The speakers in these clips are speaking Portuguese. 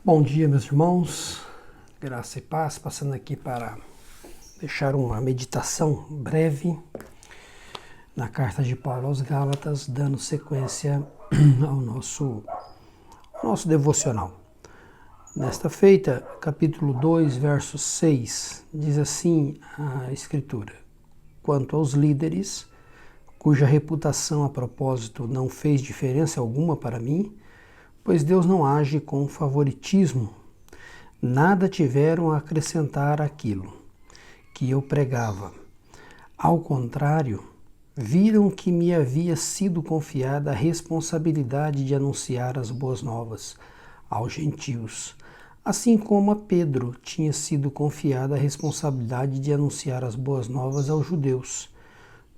Bom dia, meus irmãos, graça e paz, passando aqui para deixar uma meditação breve na carta de Paulo aos Gálatas, dando sequência ao nosso devocional. Nesta feita, capítulo 2, verso 6, diz assim a Escritura: quanto aos líderes, cuja reputação a propósito não fez diferença alguma para mim, pois Deus não age com favoritismo. Nada tiveram a acrescentar àquilo que eu pregava. Ao contrário, viram que me havia sido confiada a responsabilidade de anunciar as boas novas aos gentios, assim como a Pedro tinha sido confiada a responsabilidade de anunciar as boas novas aos judeus.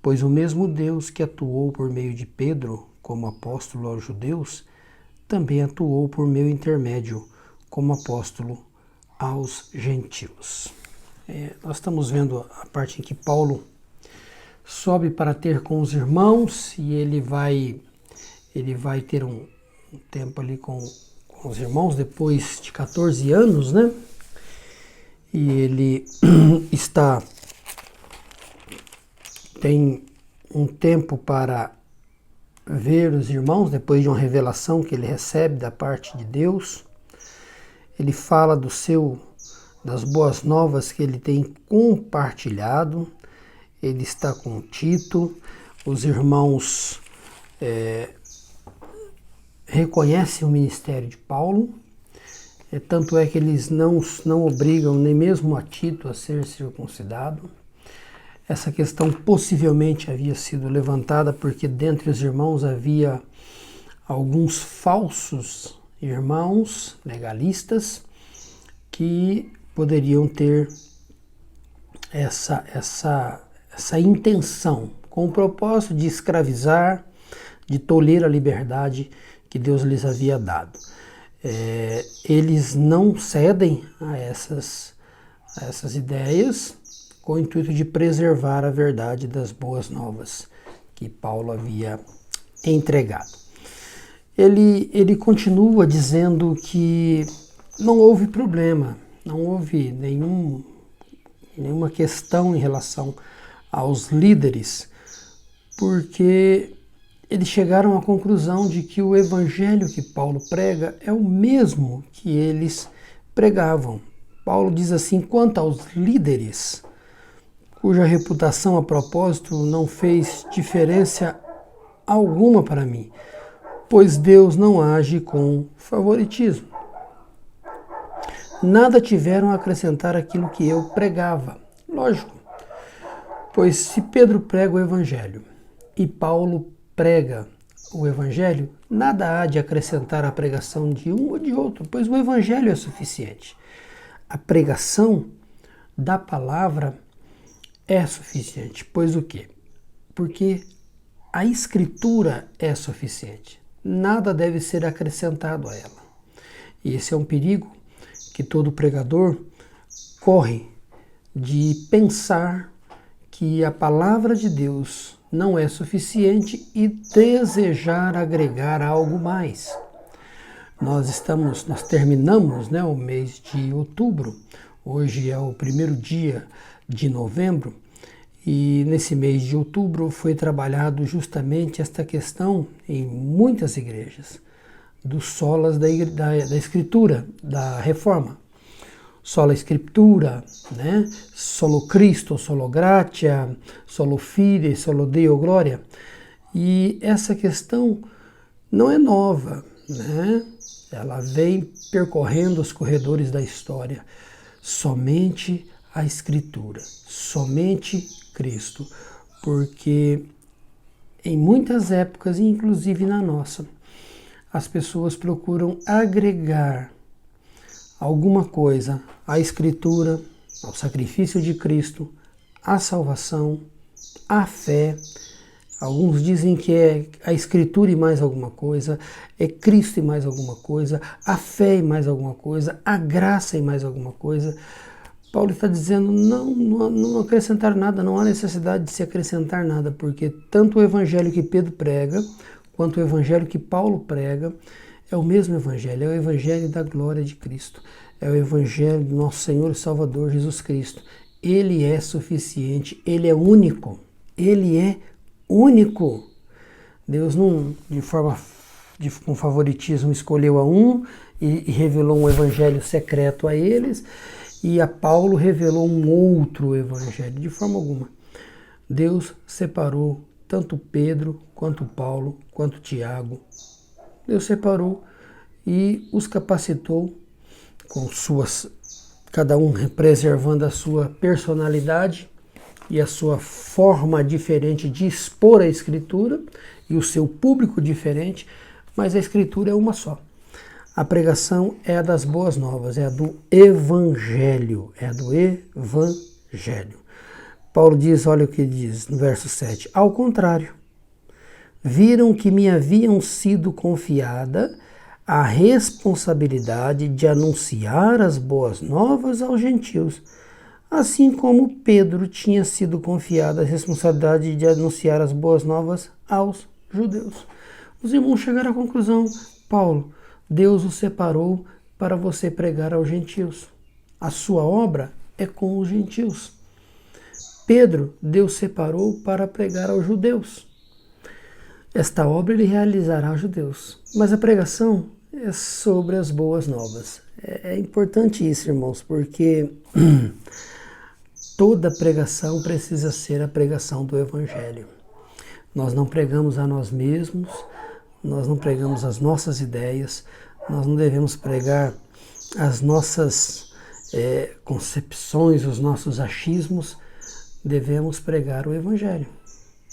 Pois o mesmo Deus que atuou por meio de Pedro como apóstolo aos judeus, também atuou por meu intermédio como apóstolo aos gentios. Nós estamos vendo a parte em que Paulo sobe para ter com os irmãos e ele vai ter um tempo ali com os irmãos depois de 14 anos, né? E ele tem um tempo para ver os irmãos depois de uma revelação que ele recebe da parte de Deus. Ele fala das boas novas que ele tem compartilhado. Ele está com Tito. Os irmãos reconhecem o ministério de Paulo. Tanto é que eles não obrigam nem mesmo a Tito a ser circuncidado. Essa questão possivelmente havia sido levantada porque dentre os irmãos havia alguns falsos irmãos legalistas que poderiam ter essa intenção, com o propósito de escravizar, de tolher a liberdade que Deus lhes havia dado. Eles não cedem a essas ideias, com o intuito de preservar a verdade das boas novas que Paulo havia entregado. Ele continua dizendo que não houve problema, não houve nenhuma questão em relação aos líderes, porque eles chegaram à conclusão de que o evangelho que Paulo prega é o mesmo que eles pregavam. Paulo diz assim: quanto aos líderes, cuja reputação a propósito não fez diferença alguma para mim, pois Deus não age com favoritismo. Nada tiveram a acrescentar àquilo que eu pregava. Lógico, pois se Pedro prega o evangelho e Paulo prega o evangelho, nada há de acrescentar à pregação de um ou de outro, pois o evangelho é suficiente. A pregação da palavra é suficiente. Pois o quê? Porque a Escritura é suficiente. Nada deve ser acrescentado a ela. E esse é um perigo que todo pregador corre, de pensar que a palavra de Deus não é suficiente e desejar agregar algo mais. Nós terminamos, o mês de outubro. Hoje é o primeiro dia de novembro, e nesse mês de outubro foi trabalhado justamente esta questão em muitas igrejas, dos solas da Escritura, da Reforma. Sola Scriptura, Solo Cristo, Solo Gratia, Solo Fide, Solo Deo Gloria. E essa questão não é nova, Ela vem percorrendo os corredores da história. Somente a Escritura, somente Cristo, porque em muitas épocas, inclusive na nossa, as pessoas procuram agregar alguma coisa à Escritura, ao sacrifício de Cristo, à salvação, à fé. Alguns dizem que é a Escritura e mais alguma coisa, é Cristo e mais alguma coisa, a fé e mais alguma coisa, a graça e mais alguma coisa. Paulo está dizendo, não acrescentar nada, não há necessidade de se acrescentar nada, porque tanto o evangelho que Pedro prega, quanto o evangelho que Paulo prega, É o mesmo Evangelho, é o Evangelho da glória de Cristo. É o Evangelho do nosso Senhor e Salvador Jesus Cristo. Ele é suficiente, Ele é único. Ele é único. Deus não, com favoritismo, escolheu a um e revelou um evangelho secreto a eles, e a Paulo revelou um outro evangelho. De forma alguma. Deus separou tanto Pedro, quanto Paulo, quanto Tiago. Deus separou e os capacitou com cada um preservando a sua personalidade e a sua forma diferente de expor a Escritura e o seu público diferente, mas a Escritura é uma só. A pregação é a das boas novas, é a do Evangelho, Paulo diz, olha o que diz no verso 7, ao contrário, viram que me haviam sido confiada a responsabilidade de anunciar as boas novas aos gentios, assim como Pedro tinha sido confiada a responsabilidade de anunciar as boas novas aos judeus. Os irmãos chegaram à conclusão, Paulo, Deus o separou para você pregar aos gentios. A sua obra é com os gentios. Pedro, Deus separou para pregar aos judeus. Esta obra ele realizará aos judeus. Mas a pregação é sobre as boas novas. É importante isso, irmãos, porque toda pregação precisa ser a pregação do Evangelho. Nós não pregamos a nós mesmos, nós não pregamos as nossas ideias, nós não devemos pregar as nossas concepções, os nossos achismos, devemos pregar o Evangelho.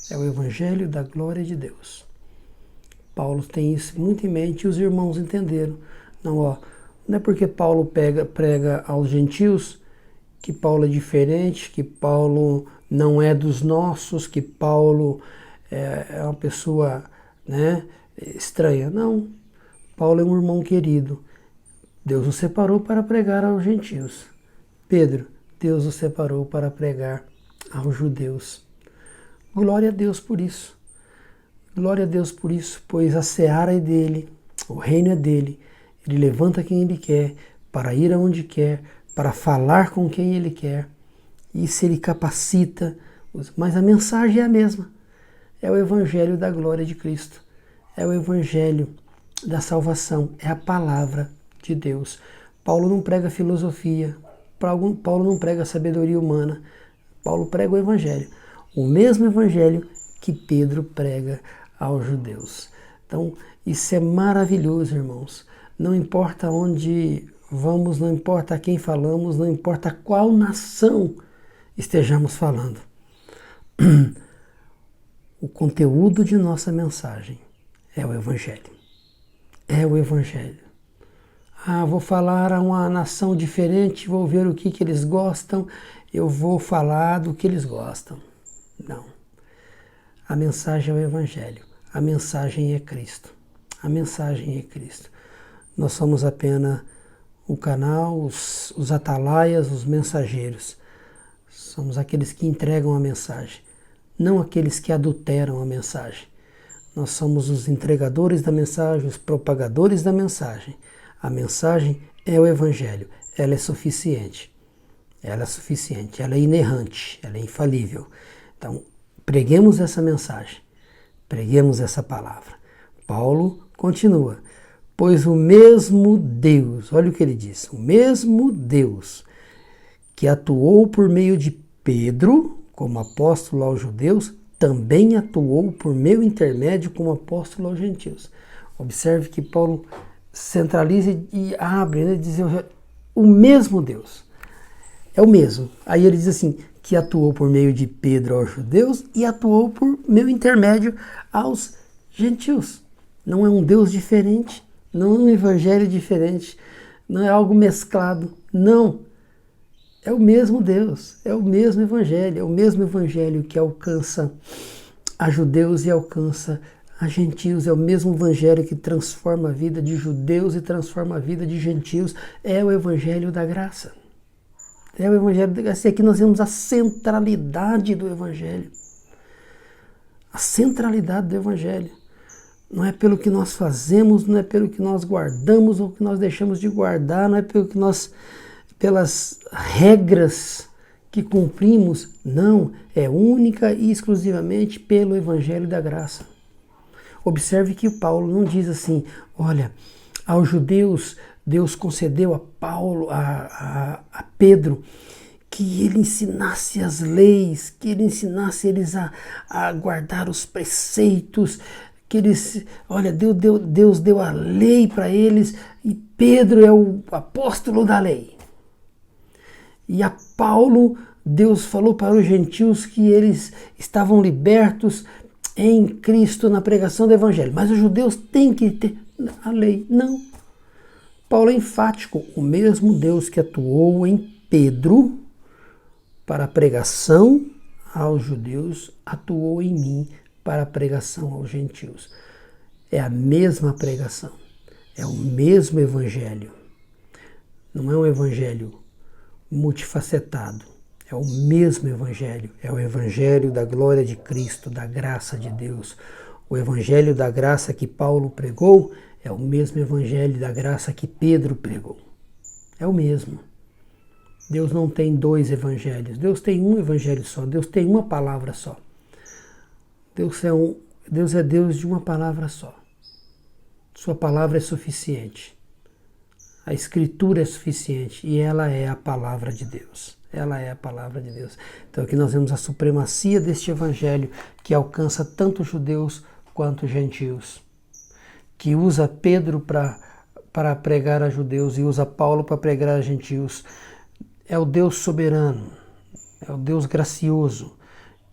É o Evangelho da glória de Deus. Paulo tem isso muito em mente e os irmãos entenderam. Não é porque Paulo prega aos gentios que Paulo é diferente, que Paulo não é dos nossos, que Paulo é uma pessoa estranha. Não, Paulo é um irmão querido. Deus o separou para pregar aos gentios. Pedro, Deus o separou para pregar aos judeus. Glória a Deus por isso. Glória a Deus por isso, pois a seara é dele, o reino é dele. Ele levanta quem ele quer, para ir aonde quer, para falar com quem ele quer. Isso ele capacita, mas a mensagem é a mesma. É o Evangelho da glória de Cristo. É o Evangelho da salvação. É a palavra de Deus. Paulo não prega filosofia. Paulo não prega sabedoria humana. Paulo prega o Evangelho. O mesmo Evangelho que Pedro prega aos judeus. Então, isso é maravilhoso, irmãos. Não importa onde vamos, não importa a quem falamos, não importa qual nação estejamos falando. O conteúdo de nossa mensagem é o Evangelho. É o Evangelho. Vou falar a uma nação diferente, vou ver o que eles gostam, eu vou falar do que eles gostam. Não. A mensagem é o Evangelho. A mensagem é Cristo. A mensagem é Cristo. Nós somos apenas o canal, os atalaias, os mensageiros. Somos aqueles que entregam a mensagem, não aqueles que adulteram a mensagem. Nós somos os entregadores da mensagem, os propagadores da mensagem. A mensagem é o Evangelho. Ela é suficiente. Ela é suficiente. Ela é inerrante. Ela é infalível. Então, preguemos essa mensagem. Preguemos essa palavra. Paulo continua. Pois o mesmo Deus, olha o que ele diz, o mesmo Deus que atuou por meio de Pedro, como apóstolo aos judeus, também atuou por meu intermédio como apóstolo aos gentios. Observe que Paulo centraliza e abre, diz o mesmo Deus. É o mesmo. Aí ele diz assim, que atuou por meio de Pedro aos judeus e atuou por meu intermédio aos gentios. Não é um Deus diferente, não é um evangelho diferente, não é algo mesclado, não. É o mesmo Deus, é o mesmo evangelho, é o mesmo evangelho que alcança a judeus e alcança a gentios, é o mesmo evangelho que transforma a vida de judeus e transforma a vida de gentios, é o evangelho da graça. É o evangelho da graça. E aqui nós vemos a centralidade do evangelho. A centralidade do evangelho. Não é pelo que nós fazemos, não é pelo que nós guardamos ou que nós deixamos de guardar, não é pelo que nós, pelas regras que cumprimos, não, é única e exclusivamente pelo Evangelho da Graça. Observe que o Paulo não diz assim, olha, aos judeus Deus concedeu a Paulo, a Pedro, que ele ensinasse as leis, que ele ensinasse eles a guardar os preceitos, que eles, olha, Deus deu a lei para eles e Pedro é o apóstolo da lei. E a Paulo, Deus falou para os gentios que eles estavam libertos em Cristo na pregação do Evangelho. Mas os judeus têm que ter a lei. Não. Paulo é enfático. O mesmo Deus que atuou em Pedro para a pregação aos judeus, atuou em mim para a pregação aos gentios. É a mesma pregação. É o mesmo Evangelho. Não é um Evangelho multifacetado. É o mesmo Evangelho. É o Evangelho da glória de Cristo, da graça de Deus. O Evangelho da graça que Paulo pregou é o mesmo Evangelho da graça que Pedro pregou. É o mesmo. Deus não tem dois evangelhos. Deus tem um evangelho só. Deus tem uma palavra só. Deus é Deus de uma palavra só. Sua palavra é suficiente. A Escritura é suficiente e ela é a palavra de Deus. Ela é a palavra de Deus. Então aqui nós vemos a supremacia deste evangelho que alcança tanto judeus quanto gentios. Que usa Pedro para pregar a judeus e usa Paulo para pregar a gentios. É o Deus soberano, é o Deus gracioso,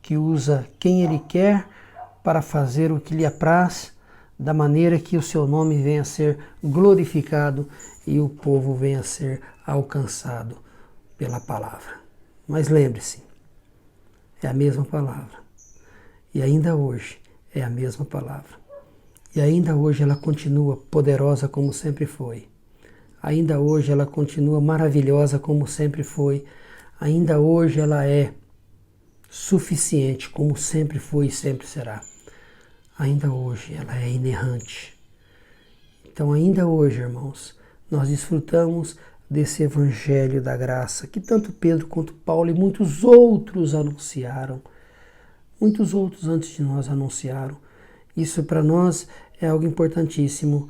que usa quem Ele quer para fazer o que lhe apraz, da maneira que o seu nome venha a ser glorificado e o povo venha a ser alcançado pela palavra. Mas lembre-se, é a mesma palavra. E ainda hoje é a mesma palavra. E ainda hoje ela continua poderosa como sempre foi. Ainda hoje ela continua maravilhosa como sempre foi. Ainda hoje ela é suficiente como sempre foi e sempre será. Ainda hoje ela é inerrante. Então ainda hoje, irmãos, nós desfrutamos desse Evangelho da graça que tanto Pedro quanto Paulo e muitos outros anunciaram. Muitos outros antes de nós anunciaram. Isso para nós é algo importantíssimo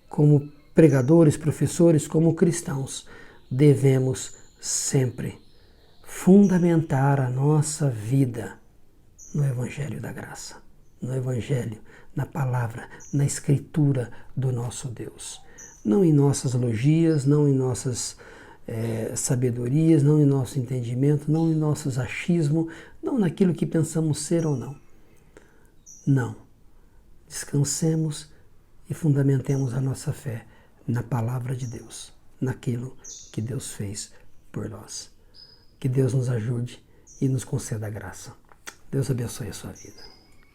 como pregadores, professores, como cristãos, devemos sempre fundamentar a nossa vida no Evangelho da Graça, no Evangelho, na palavra, na Escritura do nosso Deus. Não em nossas logias, não em nossas sabedorias, não em nosso entendimento, não em nossos achismos, não naquilo que pensamos ser ou não. Não. Descansemos e fundamentemos a nossa fé na palavra de Deus, naquilo que Deus fez por nós. Que Deus nos ajude e nos conceda a graça. Deus abençoe a sua vida.